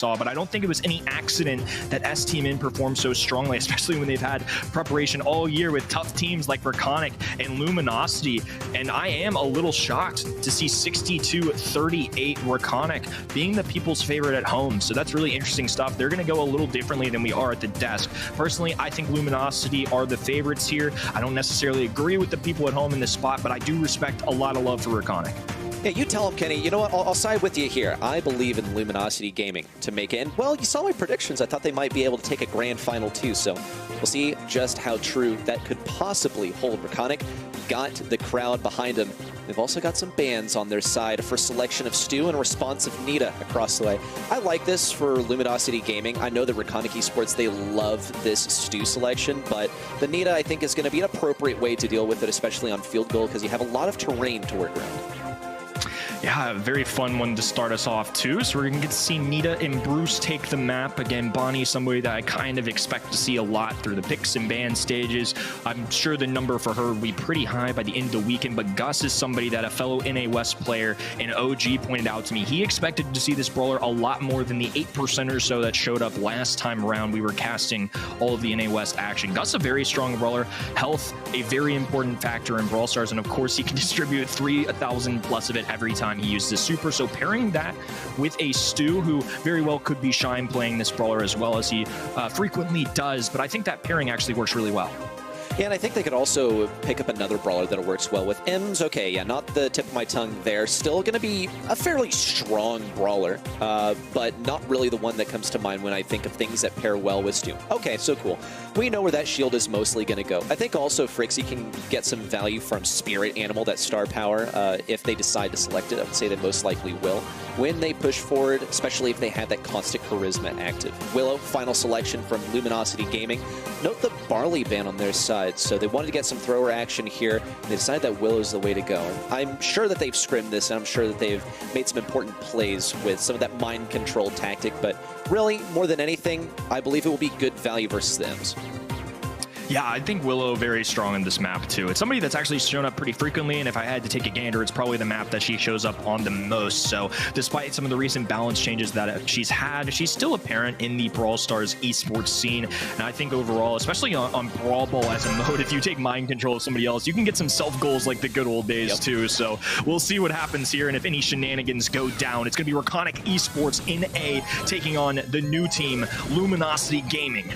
saw, but I don't think it was any accident that S-Team In performed so strongly, especially when they've had preparation all year with tough teams like Reconic and Luminosity. And I am a little shocked to see 62-38 Reconic being the people's favorite at home. So that's really interesting stuff. They're going to go a little differently than we are at the desk. Personally, I think Luminosity are the favorites here. I don't necessarily agree with the people at home in this spot, but I do respect a lot of love for Reconic. Yeah, you tell him, Kenny. You know what? I'll side with you here. I believe in Luminosity Gaming to make it. And, well, you saw my predictions. I thought they might be able to take a grand final, too. So we'll see just how true that could possibly hold. Reconic got the crowd behind him. They've also got some bands on their side for selection of Stu and response of Nita across the way. I like this for Luminosity Gaming. I know that Reconic Esports, they love this Stu selection, but the Nita, I think, is going to be an appropriate way to deal with it, especially on field goal, because you have a lot of terrain to work around. Yeah, a very fun one to start us off, too. So we're going to get to see Nita and Bruce take the map. Again, Bonnie, somebody that I kind of expect to see a lot through the picks and ban stages. I'm sure the number for her will be pretty high by the end of the weekend, but Gus is somebody that a fellow NA West player and OG pointed out to me. He expected to see this brawler a lot more than the 8% or so that showed up last time around. We were casting all of the NA West action. Gus, a very strong brawler. Health, a very important factor in Brawl Stars, and of course, he can distribute 3,000 plus of it every time he uses the super. So pairing that with a Stu, who very well could be Shine playing this brawler as well as he frequently does, but I think that pairing actually works really well. Yeah, and I think they could also pick up another brawler that works well with M's. Okay, yeah, not the tip of my tongue there. Still going to be a fairly strong brawler, but not really the one that comes to mind when I think of things that pair well with Stu. Okay, so cool. We know where that shield is mostly going to go. I think also Frixie can get some value from Spirit Animal, that star power, if they decide to select it. I would say they most likely will. When they push forward, especially if they have that constant charisma active. Willow, final selection from Luminosity Gaming. Note the Barley ban on their side, so they wanted to get some thrower action here. They decided that Willow's the way to go. I'm sure that they've scrimmed this, and I'm sure that they've made some important plays with some of that mind control tactic, but really, more than anything, I believe it will be good value versus the M's. Yeah, I think Willow very strong in this map, too. It's somebody that's actually shown up pretty frequently, and if I had to take a gander, it's probably the map that she shows up on the most. So despite some of the recent balance changes that she's had, she's still apparent in the Brawl Stars esports scene. And I think overall, especially on Brawl Ball as a mode, if you take mind control of somebody else, you can get some self-goals like the good old days, too. So we'll see what happens here, and if any shenanigans go down, it's going to be Reconic Esports in A taking on the new team, Luminosity Gaming.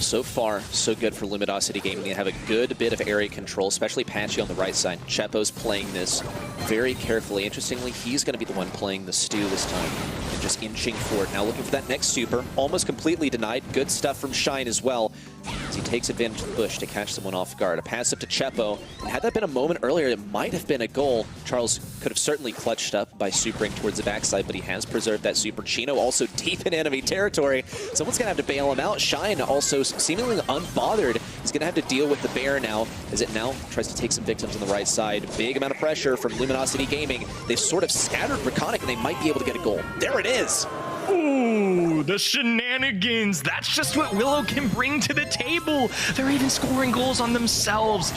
So far, so good for Luminosity Gaming. They have a good bit of area control, especially Patchy on the right side. Chepo's playing this very carefully. Interestingly, he's going to be the one playing the Stu this time. And just inching forward. Now looking for that next super. Almost completely denied. Good stuff from Shine as well, as he takes advantage of the bush to catch someone off guard. A pass up to Chepo. And had that been a moment earlier, it might have been a goal. Charles could have certainly clutched up by supering towards the backside, but he has preserved that super. Chino also deep in enemy territory. Someone's going to have to bail him out. Shine also seemingly unbothered. He's going to have to deal with the bear now, as it now tries to take some victims on the right side. Big amount of pressure from Luminosity Gaming. They've sort of scattered Reconic, and they might be able to get a goal. There it is. Ooh, the shenanigans. That's just what Willow can bring to the table. They're even scoring goals on themselves.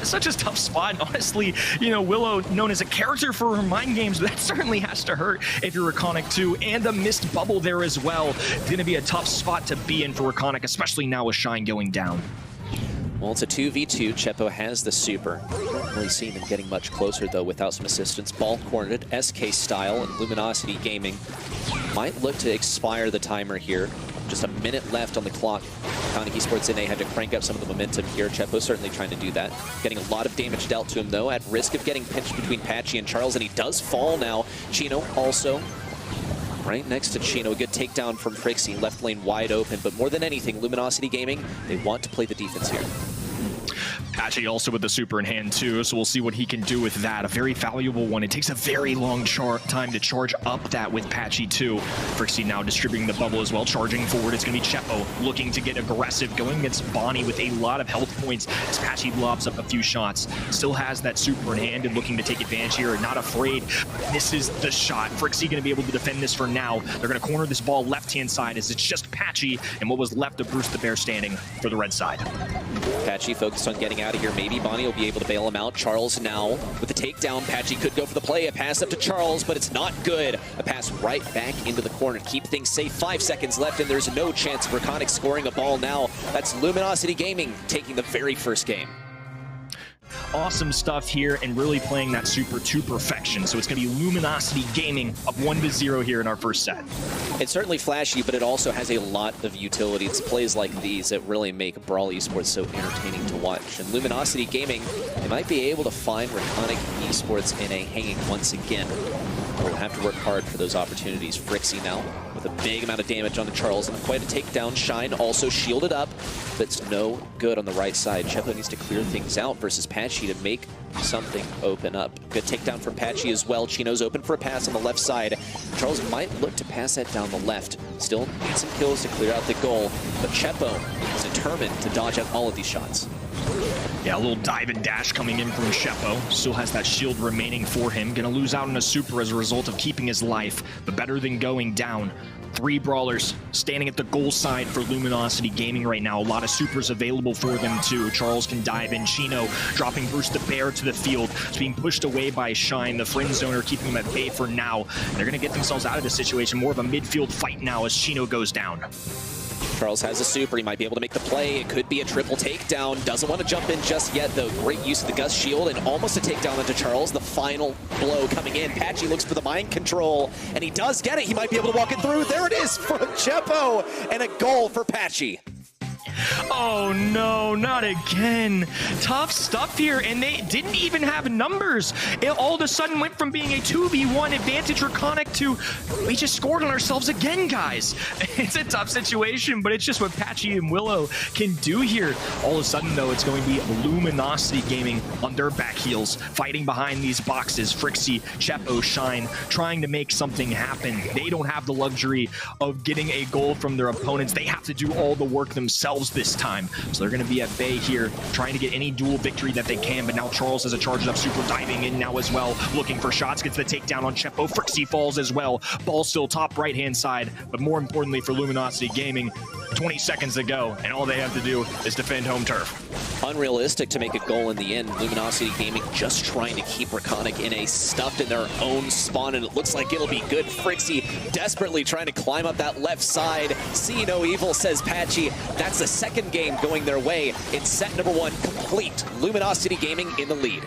Such a tough spot. Honestly, you know, Willow, known as a character for her mind games, that certainly has to hurt if you're Reconic too. And a missed bubble there as well. It's going to be a tough spot to be in for Reconic, especially now with Shine going down. Well, it's a 2v2. Chepo has the super. Haven't really seen him getting much closer, though, without some assistance. Ball cornered, SK style, and Luminosity Gaming might look to expire the timer here. Just a minute left on the clock. Reconic Esports NA had to crank up some of the momentum here. Chepo certainly trying to do that. Getting a lot of damage dealt to him, though, at risk of getting pinched between Patchy and Charles, and he does fall now. Chino also right next to Chino. A good takedown from Frixie. Left lane wide open, but more than anything, Luminosity Gaming, they want to play the defense here. Patchy also with the super in hand too, so we'll see what he can do with that. A very valuable one. It takes a very long time to charge up that with Patchy too. Frixie now distributing the bubble as well, charging forward. It's going to be Chepo looking to get aggressive, going against Bonnie with a lot of health points as Patchy lobs up a few shots. Still has that super in hand and looking to take advantage here, not afraid. This is the shot. Frixie going to be able to defend this for now. They're going to corner this ball left-hand side as it's just Patchy and what was left of Bruce the Bear standing for the red side. Patchy focused on getting out of here. Maybe Bonnie will be able to bail him out. Charles now with the takedown. Patchy could go for the play. A pass up to Charles, but it's not good. A pass right back into the corner. Keep things safe. 5 seconds left, and there's no chance of Reconic scoring a ball now. That's Luminosity Gaming taking the very first game. Awesome stuff here and really playing that super to perfection. So it's going to be Luminosity Gaming up 1-0 here in our first set. It's certainly flashy, but it also has a lot of utility. It's plays like these that really make Brawl esports so entertaining to watch. And Luminosity Gaming, they might be able to find Reconic esports in a hanging once again. We'll have to work hard for those opportunities. Frixie now with a big amount of damage on the Charles and quite a takedown. Shine also shielded up, but it's no good on the right side. Chepo needs to clear things out versus Patchy to make something open up. Good takedown from Patchy as well. Chino's open for a pass on the left side. Charles might look to pass that down the left. Still needs some kills to clear out the goal, but Chepo is determined to dodge out all of these shots. Yeah, a little dive and dash coming in from Chepo. Still has that shield remaining for him. Gonna lose out on a super as a result of keeping his life, but better than going down. 3 brawlers standing at the goal side for Luminosity Gaming right now. A lot of supers available for them too. Charles can dive in. Chino dropping Bruce the Bear to the field. It's being pushed away by Shine. The friend zoner keeping him at bay for now. And they're gonna get themselves out of this situation. More of a midfield fight now as Chino goes down. Charles has a super. He might be able to make the play. It could be a triple takedown. Doesn't want to jump in just yet, though. Great use of the Gus shield and almost a takedown onto Charles. The final blow coming in. Patchy looks for the mind control, and he does get it. He might be able to walk it through. There it is from Chepo, and a goal for Patchy. Oh no, not again. Tough stuff here, and they didn't even have numbers. It all of a sudden went from being a 2v1 advantage Reconic to we just scored on ourselves again, guys. It's a tough situation, but it's just what Patchy and Willow can do here. All of a sudden, though, it's going to be Luminosity Gaming on their back heels, fighting behind these boxes. Frixie, Chepo, Shine, trying to make something happen. They don't have the luxury of getting a goal from their opponents. They have to do all the work themselves this time. So they're going to be at bay here, trying to get any dual victory that they can. But now Charles has a charged up super diving in now as well, looking for shots, gets the takedown on Chepo. Frixie falls as well. Ball still top right-hand side, but more importantly for Luminosity Gaming, 20 seconds to go, and all they have to do is defend home turf. Unrealistic to make a goal in the end. Luminosity Gaming just trying to keep Reconic stuffed in their own spawn, and it looks like it'll be good. Frixie desperately trying to climb up that left side. See no evil, says Patchy. That's the second game going their way. It's set number 1 complete. Luminosity Gaming in the lead.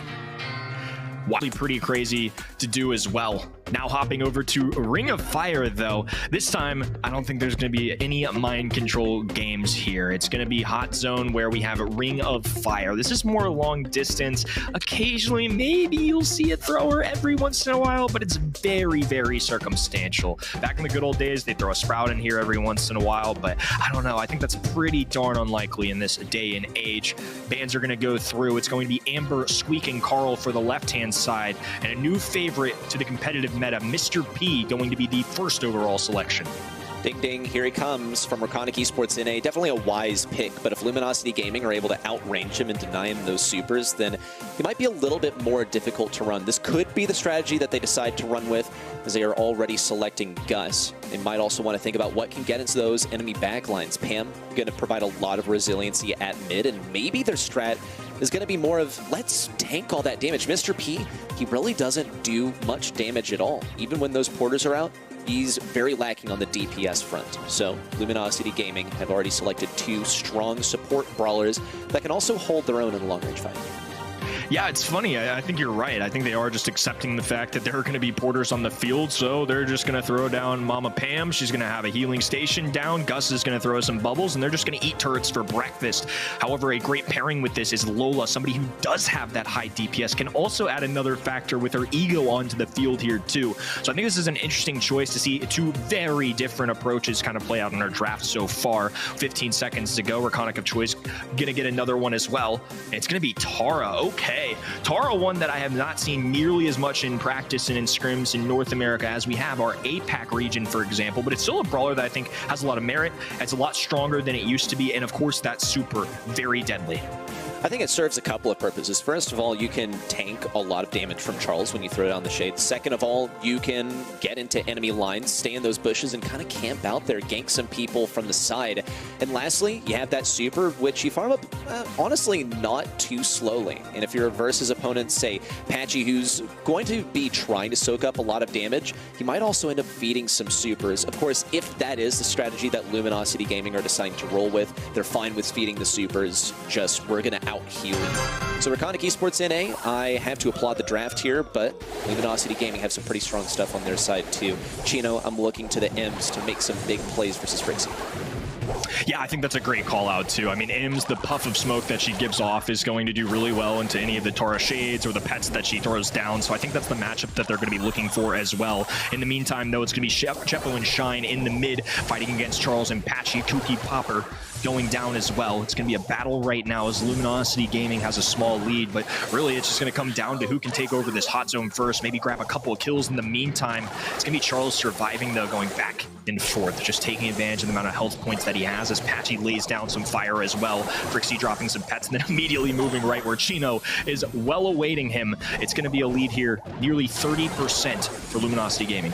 Pretty crazy to do as well. Now hopping over to Ring of Fire, though. This time, I don't think there's going to be any mind control games here. It's going to be Hot Zone where we have a Ring of Fire. This is more long distance. Occasionally, maybe you'll see a thrower every once in a while, but it's very, very circumstantial. Back in the good old days, they throw a Sprout in here every once in a while, but I don't know. I think that's pretty darn unlikely in this day and age. Bans are going to go through. It's going to be Amber, Squeak, and Carl for the left-hand side, and a new favorite to the competitive meta, Mr. P, going to be the first overall selection. Ding ding, here he comes from Reconic esports in definitely a wise pick, but if Luminosity Gaming are able to outrange him and deny him those supers, then he might be a little bit more difficult to run. This could be the strategy that they decide to run with, as they are already selecting Gus. They might also want to think about what can get into those enemy backlines. Pam going to provide a lot of resiliency at mid, and maybe their strat is going to be more of, let's tank all that damage. Mr. P, he really doesn't do much damage at all. Even when those porters are out, he's very lacking on the DPS front. So Luminosity Gaming have already selected 2 strong support brawlers that can also hold their own in a long-range fight. Yeah, it's funny. I think you're right. I think they are just accepting the fact that there are going to be porters on the field, so they're just going to throw down Mama Pam. She's going to have a healing station down. Gus is going to throw some bubbles, and they're just going to eat turrets for breakfast. However, a great pairing with this is Lola, somebody who does have that high DPS, can also add another factor with her ego onto the field here, too. So I think this is an interesting choice to see 2 very different approaches kind of play out in our draft so far. 15 seconds to go. Reconic of choice going to get another one as well. And it's going to be Tara. Okay. Tara, one that I have not seen nearly as much in practice and in scrims in North America as we have our APAC region, for example, but it's still a brawler that I think has a lot of merit. It's a lot stronger than it used to be, and of course, that super, very deadly. I think it serves a couple of purposes. First of all, you can tank a lot of damage from Charles when you throw down the shade. Second of all, you can get into enemy lines, stay in those bushes, and kind of camp out there, gank some people from the side. And lastly, you have that super, which you farm up, honestly, not too slowly. And if you're versus opponents, say, Patchy, who's going to be trying to soak up a lot of damage, he might also end up feeding some supers. Of course, if that is the strategy that Luminosity Gaming are deciding to roll with, they're fine with feeding the supers, just we're going to out-heal. So Reconic Esports NA, I have to applaud the draft here, but Luminosity Gaming have some pretty strong stuff on their side too. Chino, I'm looking to the M's to make some big plays versus Frixie. Yeah, I think that's a great call out too. I mean, Im's, the puff of smoke that she gives off is going to do really well into any of the Tara shades or the pets that she throws down. So I think that's the matchup that they're going to be looking for as well. In the meantime, though, it's going to be Chepo and Shine in the mid fighting against Charles and Patchy. Kooky Popper going down as well. It's going to be a battle right now as Luminosity Gaming has a small lead, but really it's just going to come down to who can take over this hot zone first, maybe grab a couple of kills in the meantime. It's going to be Charles surviving, though, going back and forth, just taking advantage of the amount of health points that he has as Patchy lays down some fire as well. Frixie dropping some pets and then immediately moving right where Chino is well awaiting him. It's going to be a lead here, nearly 30% for Luminosity Gaming.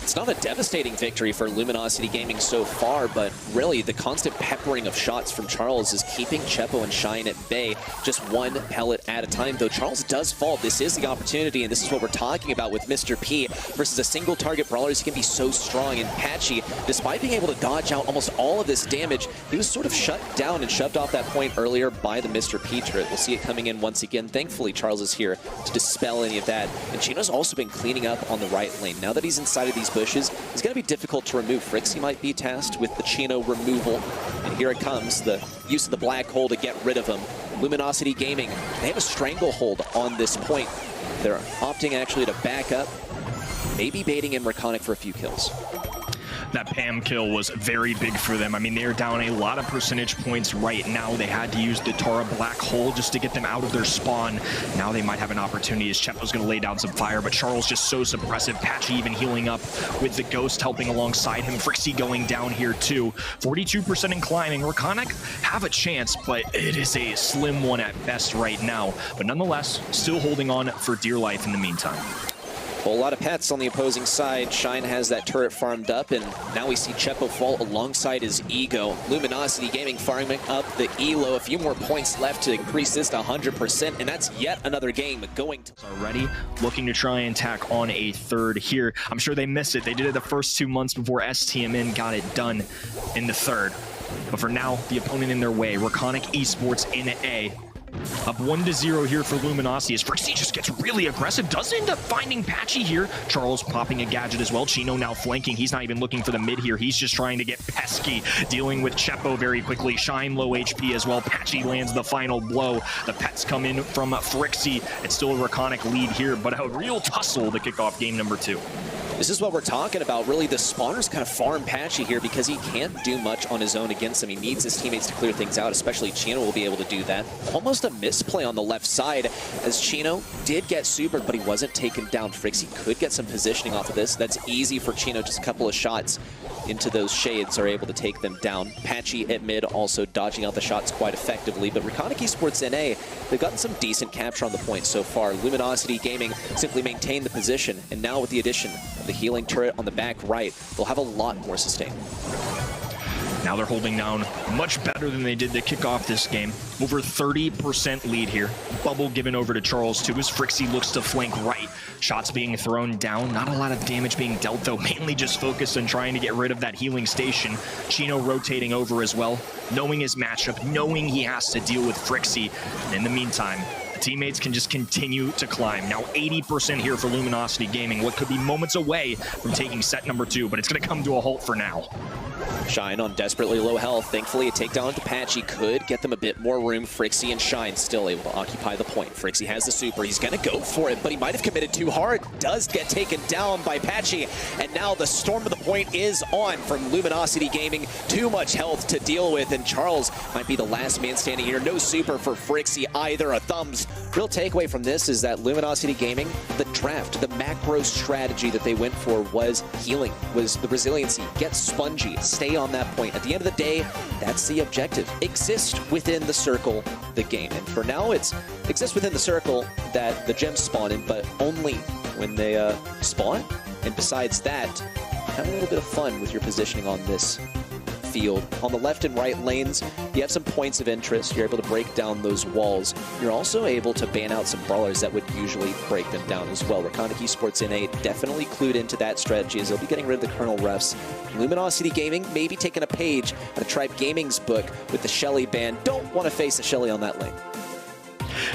It's not a devastating victory for Luminosity Gaming so far, but really the constant peppering of shots from Charles is keeping Chepo and Shine at bay, just one pellet at a time. Though Charles does fall, this is the opportunity, and this is what we're talking about with Mr. P versus a single target brawlers. He can be so strong, and Patchy, despite being able to dodge out almost all of this damage, he was sort of shut down and shoved off that point earlier by the Mr. P turret. We'll see it coming in once again. Thankfully, Charles is here to dispel any of that, and Chino's also been cleaning up on the right lane. Now that he's inside of these bushes, it's going to be difficult to remove. Frixie might be tasked with the Chino removal, and here it comes, the use of the black hole to get rid of him. Luminosity Gaming, they have a stranglehold on this point. They're opting actually to back up, maybe baiting in Reconic for a few kills. That Pam kill was very big for them. I mean, they're down a lot of percentage points right now. They had to use the Tara black hole just to get them out of their spawn. Now they might have an opportunity as Chepo's going to lay down some fire, but Charles just so suppressive. Patchy even healing up with the Ghost helping alongside him. Frixie going down here too. 42% in climbing. Reconic have a chance, but it is a slim one at best right now. But nonetheless, still holding on for dear life in the meantime. Well, a lot of pets on the opposing side. Shine has that turret farmed up, and now we see Chepo fall alongside his ego. Luminosity Gaming farming up the elo. A few more points left to increase this to 100%, and that's yet another game going to... Already looking to try and tack on a third here. I'm sure they miss it. They did it the first 2 months before STMN got it done in the third. But for now, the opponent in their way, Reconic Esports in A. Up 1-0 here for Luminosity as Frixie just gets really aggressive. Does end up finding Patchy here. Charles popping a gadget as well. Chino now flanking. He's not even looking for the mid here. He's just trying to get pesky, dealing with Chepo very quickly. Shine low HP as well. Patchy lands the final blow. The pets come in from Frixie. It's still a Reconic lead here, but a real tussle to kick off game number 2. This is what we're talking about. Really, the spawners kind of farm Patchy here because he can't do much on his own against them. He needs his teammates to clear things out, especially Chino will be able to do that. Almost a misplay on the left side as Chino did get supered, but he wasn't taken down. Frixie could get some positioning off of this. That's easy for Chino. Just a couple of shots into those shades are able to take them down. Patchy at mid also dodging out the shots quite effectively, but Reconic Esports NA, they've gotten some decent capture on the point so far. Luminosity Gaming simply maintained the position, and now with the addition of the healing turret on the back right, they'll have a lot more sustain. Now they're holding down much better than they did to kick off this game. Over 30% lead here. Bubble given over to Charles too as Frixie looks to flank right. Shots being thrown down. Not a lot of damage being dealt though. Mainly just focused on trying to get rid of that healing station. Chino rotating over as well. Knowing his matchup. Knowing he has to deal with Frixie. And in the meantime, the teammates can just continue to climb. Now 80% here for Luminosity Gaming. What could be moments away from taking set number 2. But it's going to come to a halt for now. Shine on desperately low health. Thankfully, a takedown to Patchy could get them a bit more room. Frixie and Shine still able to occupy the point. Frixie has the super. He's going to go for it, but he might have committed too hard. Does get taken down by Patchy. And now the storm of the point is on from Luminosity Gaming. Too much health to deal with, and Charles might be the last man standing here. No super for Frixie either. A thumbs real takeaway from this is that Luminosity Gaming, the draft, the macro strategy that they went for was healing, was the resiliency, get spongy, stay on that point. At the end of the day, that's the objective. Exist within the circle, the game. And for now, it's exist within the circle that the gems spawn in, but only when they spawn. And besides that, have a little bit of fun with your positioning on this field. On the left and right lanes, you have some points of interest. You're able to break down those walls. You're also able to ban out some brawlers that would usually break them down as well. Reconic Esports NA definitely clued into that strategy as they'll be getting rid of the Colonel refs. Luminosity Gaming maybe taking a page out of Tribe Gaming's book with the Shelly ban. Don't want to face a Shelly on that lane.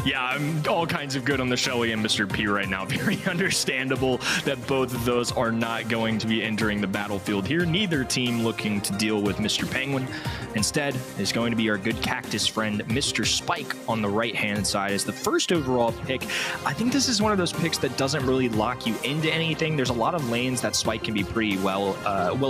Yeah, I'm all kinds of good on the Shelly and Mr. P right now. Very understandable that both of those are not going to be entering the battlefield here. Neither team looking to deal with Mr. Penguin. Instead, is going to be our good cactus friend, Mr. Spike, on the right-hand side as the first overall pick. I think this is one of those picks that doesn't really lock you into anything. There's a lot of lanes that Spike can be pretty well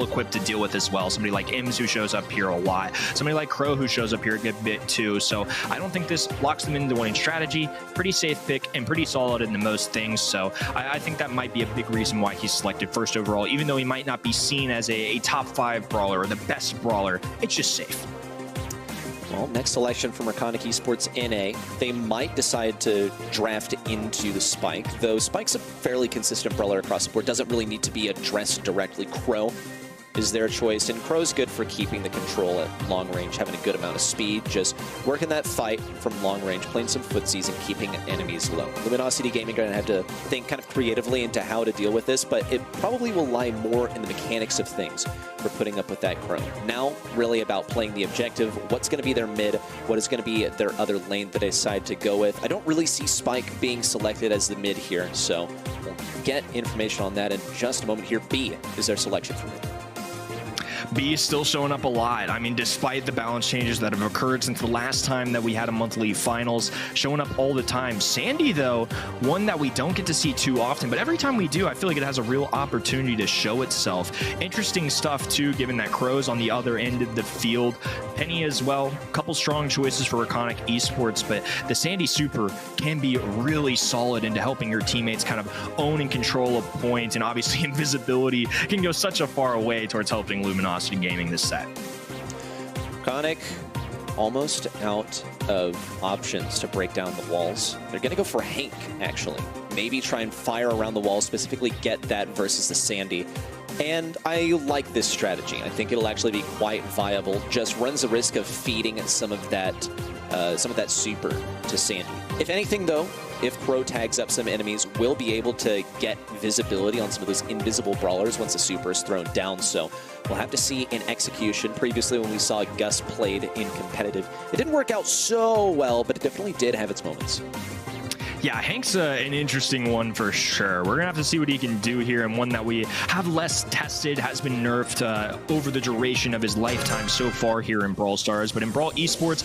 equipped to deal with as well. Somebody like Ims who shows up here a lot. Somebody like Crow who shows up here a good bit too. So I don't think this locks them into winning strategy. Pretty safe pick and pretty solid in the most things. So I think that might be a big reason why he's selected first overall, even though he might not be seen as a top 5 brawler or the best brawler. It's just safe. Well, next selection from Reconic Esports NA, they might decide to draft into the Spike, though Spike's a fairly consistent brawler across the board, doesn't really need to be addressed directly. Crow is their choice, and Crow's good for keeping the control at long range, having a good amount of speed, just working that fight from long range, playing some footsies and keeping enemies low. Luminosity Gaming are going to have to think kind of creatively into how to deal with this, but it probably will lie more in the mechanics of things for putting up with that Crow. Now, really about playing the objective, what's going to be their mid, what is going to be their other lane that they decide to go with. I don't really see Spike being selected as the mid here, so we'll get information on that in just a moment here. B is their selection for mid. B is still showing up a lot. I mean, despite the balance changes that have occurred since the last time that we had a monthly finals, showing up all the time. Sandy, though, one that we don't get to see too often, but every time we do, I feel like it has a real opportunity to show itself. Interesting stuff, too, given that Crow's on the other end of the field. Penny as well. A couple strong choices for Reconic Esports, but the Sandy Super can be really solid into helping your teammates kind of own and control a point, and obviously invisibility can go such a far way towards helping Luminosity Gaming this set. Reconic almost out of options to break down the walls. They're going to go for Hank, actually. Maybe try and fire around the walls, specifically get that versus the Sandy. And I like this strategy. I think it'll actually be quite viable. Just runs the risk of feeding some of that super to Sandy. If anything, though, if Crow tags up some enemies, we'll be able to get visibility on some of those invisible brawlers once the super is thrown down. So we'll have to see in execution. Previously, when we saw Gus played in competitive, it didn't work out so well, but it definitely did have its moments. Yeah, Hank's an interesting one for sure. We're going to have to see what he can do here, and one that we have less tested, has been nerfed over the duration of his lifetime so far here in Brawl Stars. But in Brawl Esports,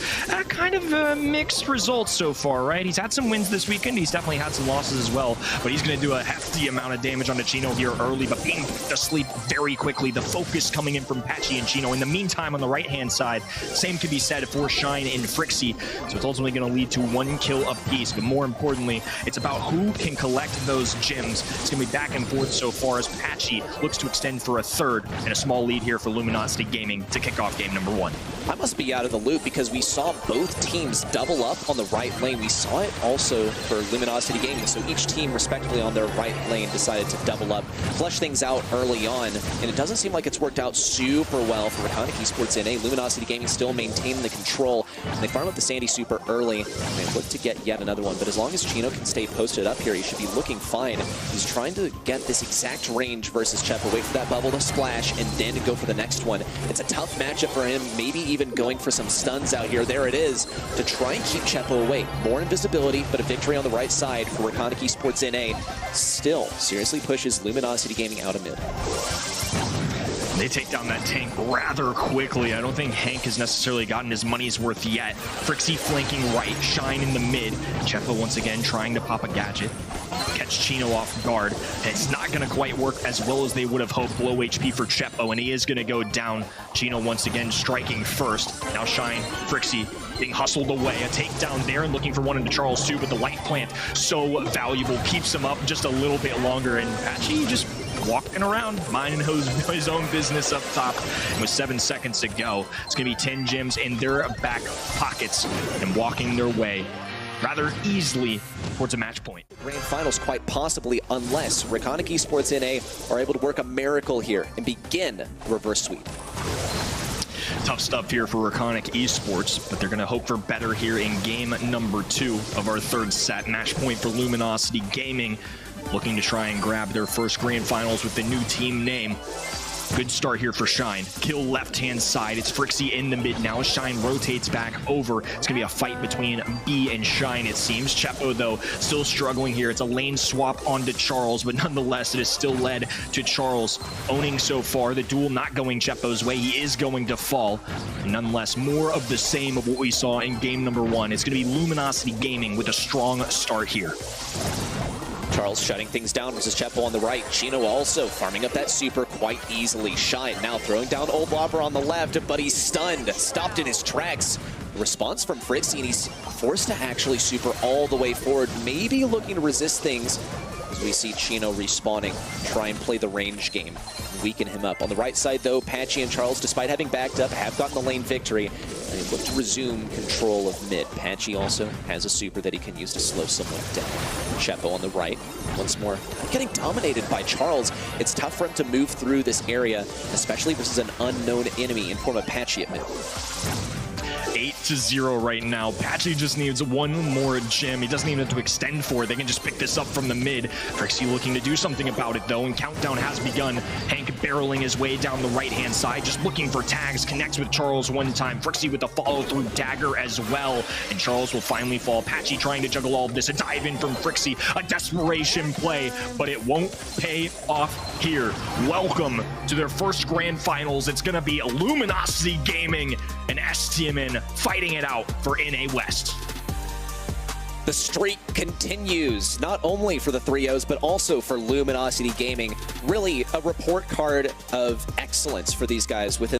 kind of mixed results so far, right? He's had some wins this weekend. He's definitely had some losses as well, but he's going to do a hefty amount of damage onto Chino here early, but being put to sleep very quickly. The focus coming in from Patchy and Chino. In the meantime, on the right-hand side, same could be said for Shine and Frixie. So it's ultimately going to lead to 1 kill apiece, but more importantly, it's about who can collect those gems. It's going to be back and forth so far as Patchy looks to extend for a third, and a small lead here for Luminosity Gaming to kick off game number 1. I must be out of the loop because we saw both teams double up on the right lane. We saw it also for Luminosity Gaming. So each team, respectively, on their right lane decided to double up, flush things out early on, and it doesn't seem like it's worked out super well for Reconic Esports NA. Luminosity Gaming still maintaining the control, and they farm up the Sandy Super early, and they look to get yet another one. But as long as Chino can stay posted up here, he should be looking fine. He's trying to get this exact range versus Chepa, wait for that bubble to splash, and then go for the next one. It's a tough matchup for him, maybe even going for some stuns out here. There it is, to try and keep Chepa away. More invisibility, but a victory on the right side for Reconic Esports NA. Still seriously pushes Luminosity Gaming out of mid. They take down that tank rather quickly. I don't think Hank has necessarily gotten his money's worth yet. Frixie flanking right, Shine in the mid. Chepa once again trying to pop a gadget. catch Chino off guard. And it's not going to quite work as well as they would have hoped. Low HP for Chepo, and he is going to go down. Chino once again striking first. Now Shine, Frixie being hustled away. A takedown there and looking for one into Charles too, but the life plant so valuable. Keeps him up just a little bit longer, and Patchy just walking around, minding his own business up top. And with 7 seconds to go, it's going to be 10 gems in their back pockets and walking their way rather easily towards a match point. Grand finals quite possibly, unless Reconic Esports NA are able to work a miracle here and begin the reverse sweep. Tough stuff here for Reconic Esports, but they're going to hope for better here in game number 2 of our third set. Match point for Luminosity Gaming, looking to try and grab their first grand finals with the new team name. Good start here for Shine. Kill left-hand side. It's Frixie in the mid now. Shine rotates back over. It's going to be a fight between B and Shine, it seems. Chepo, though, still struggling here. It's a lane swap onto Charles, but nonetheless, it is still led to Charles owning so far. The duel not going Chepo's way. He is going to fall. And nonetheless, more of the same of what we saw in game number 1. It's going to be Luminosity Gaming with a strong start here. Charles shutting things down versus Chepo on the right. Chino also farming up that super quite easily. Shine now throwing down Old Lobber on the left, but he's stunned, stopped in his tracks. Response from Frixie, and he's forced to actually super all the way forward, maybe looking to resist things as we see Chino respawning, try and play the range game, weaken him up. On the right side, though, Patchy and Charles, despite having backed up, have gotten the lane victory, and they look to resume control of mid. Patchy also has a super that he can use to slow someone down. Chepo on the right, once more getting dominated by Charles. It's tough for him to move through this area, especially versus an unknown enemy in form of Patchy at mid. 8-0 right now. Patchy just needs one more gem. He doesn't even have to extend for it. They can just pick this up from the mid. Frixie looking to do something about it, though, and countdown has begun. Hank barreling his way down the right-hand side, just looking for tags. Connects with Charles one time. Frixie with the follow-through dagger as well, and Charles will finally fall. Patchy trying to juggle all of this. A dive in from Frixie. A desperation play, but it won't pay off here. Welcome to their first grand finals. It's going to be Luminosity Gaming and STMN fighting it out for NA West. The streak continues, not only for the 3-0s, but also for Luminosity Gaming. Really a report card of excellence for these guys within